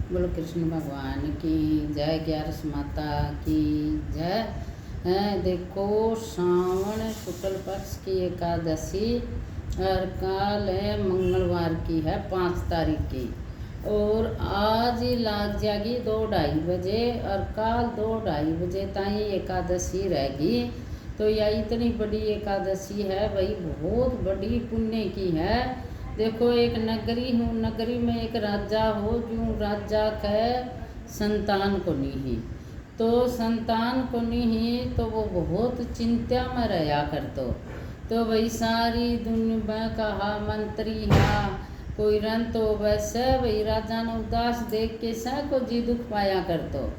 बोलो कृष्ण भगवान की जय, ग्यारस माता की जय। देखो श्रावण शुक्ल पक्ष की एकादशी और कल है मंगलवार की है 5 तारीख की, और आज ही लाग जाएगी 2-2:30 बजे और कल 2-2:30 बजे ताई एकादशी रहेगी। तो यह इतनी बड़ी एकादशी है भाई, बहुत बड़ी पुण्य की है। देखो एक नगरी हूँ, नगरी में एक राजा हो, जो राजा के संतान को नहीं, तो संतान को नहीं तो वो बहुत चिंता में रहा करतो। तो भाई सारी दुनिया में कहा मंत्री हाँ कोई रन तो वैसे भाई राजा ने उदास देख के सा को जी दुख पाया करतो।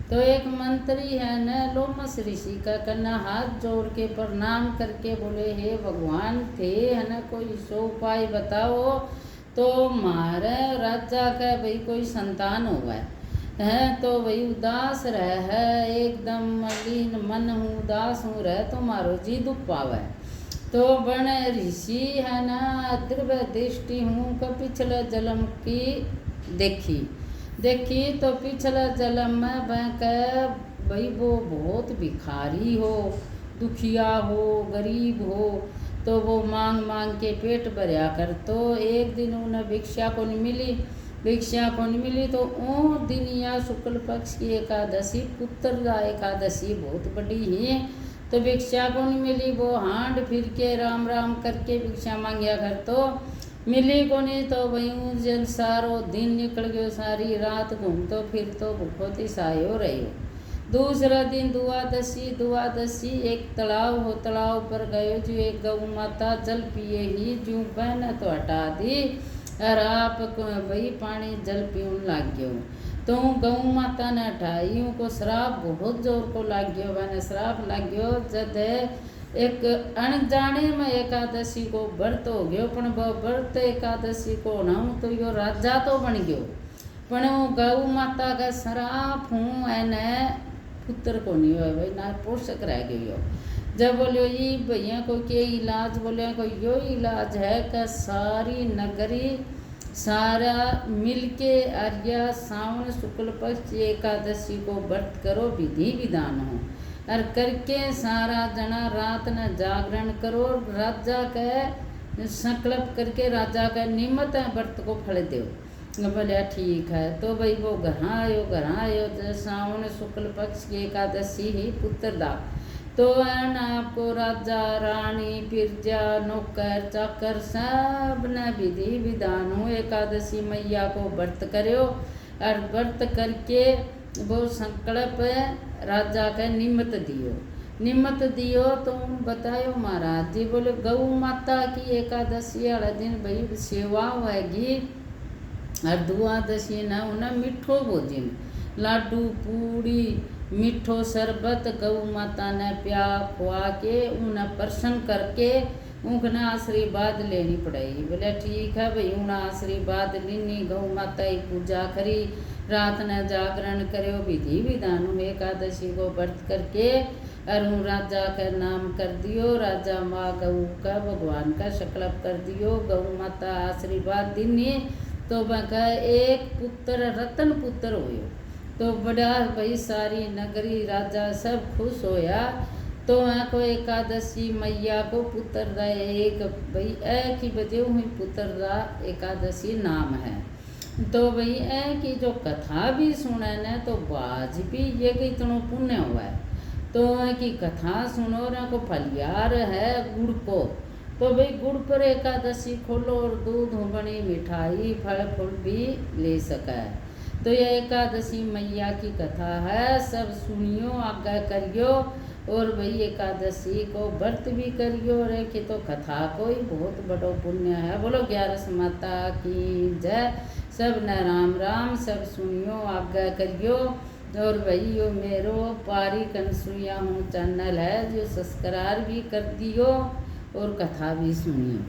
तो एक मंत्री है न लोमस ऋषि का कन्ना हाथ जोड़ के प्रणाम करके बोले हे भगवान थे है न कोई सो उपाय बताओ तो मारे राजा का भाई कोई संतान हुआ है। तो भाई उदास रह है एकदम मलिन मन हूँ, उदास हूँ रह तो मारो जी दुख पावे। तो बन ऋषि है ना द्रव्य दृष्टि हूँ का पिछले जन्म की देखी तो पिछले जन्म में भाई वो बहुत भिखारी हो, दुखिया हो, गरीब हो, तो वो मांग मांग के पेट भरया कर। तो एक दिन उन्हें भिक्षा को नहीं मिली तो ओ दिन या शुक्ल पक्ष की एकादशी पुत्र एकादशी बहुत बड़ी है। तो भिक्षा को नहीं मिली, वो हांड फिर के राम राम करके भिक्षा मांगया कर, तो मिली को नहीं। तो वही जन सारो दिन निकल गयो, सारी रात घूमतो फिर तो भूखो थी सायो रहो। दूसरा दिन दुआदशी एक तालाब हो, तालाब पर गयो जो एक गौ माता जल पिए ही जू बहन तो हटा दी और आप भाई पानी जल पीने लग गयो। तो गौ माता ने हटाई को श्राप बहुत जोर को लग गयो, मैंने श्राप लग गयो जद एक अनजाने में एकादशी को व्रत हो गयो, पण वो व्रत एकादशी को नाम तो यो राजा तो बन गयो, पण वो गौ माता का श्राप हूँ एने पुत्र को नहीं हो भाई ना पोषक रह गयो। जब बोलियो ये भैया को के इलाज, बोले को यो इलाज है कि सारी नगरी सारा मिलके आर्या सावन शुक्ल पक्ष एकादशी को व्रत करो, विधि विधान हो और करके सारा जना रात न जागरण करो, राजा के संकल्प करके राजा का निमित्त व्रत को फल दो। बोलिया ठीक है। तो भाई वो घर आयो तो सावन शुक्ल पक्ष की एकादशी ही पुत्र दा। तो न आपको राजा रानी प्रजा नौकर चाकर सब न विधि विधान हो एकादशी मैया को व्रत करो और व्रत करके वो संकल्प राजा का निमित्त दियो। तो बतायो महाराज जी, बोले गौ माता की एकादशी वाले दिन भाई सेवा होगी और द्वादशी न उन्हें मिठो भोजन लाडू पूड़ी मिठो शरबत गौ माता ने प्या खुआ के उन्हें प्रसन्न करके उनका आशीर्वाद लेनी पड़ेगी। बोले ठीक है भाई, उन्हें आशीर्वाद लेनी, गौ माता की पूजा करी, रात न जागरण करो, विधि विधान एकादशी को व्रत करके और राजा का नाम कर दियो, राजा माँ गौ का भगवान का संकल्प कर दियो, गौ माता आशीर्वाद दिनी। तो वह एक पुत्र रतन पुत्र होयो। तो बड़ा भाई सारी नगरी राजा सब खुश होया। तो वहाँ को एकादशी मैया को पुत्र दा एक भाई एक ही बजे हुई पुत्र दा एकादशी नाम है। तो भाई की जो कथा भी सुने न तो बाज भी ये कि इतना पुण्य हुआ है। तो की कथा सुनो न को फलियार है गुड़ को, तो भाई गुड़ पर एकादशी खोलो और दूध बनी मिठाई फल फूल भी ले सका है। तो यह एकादशी मैया की कथा है, सब सुनियो आज्ञा करियो और भाई एकादशी को व्रत भी करियो और कि तो कथा कोई बहुत बड़ो पुण्य है। बोलो ग्यारस माता की जय। सब न राम राम, सब सुनियो आज्ञा करियो और भाई यो मेरो पारी कनसुइया हूँ चैनल है जो सब्सक्राइब भी कर दियो और कथा भी सुनियो।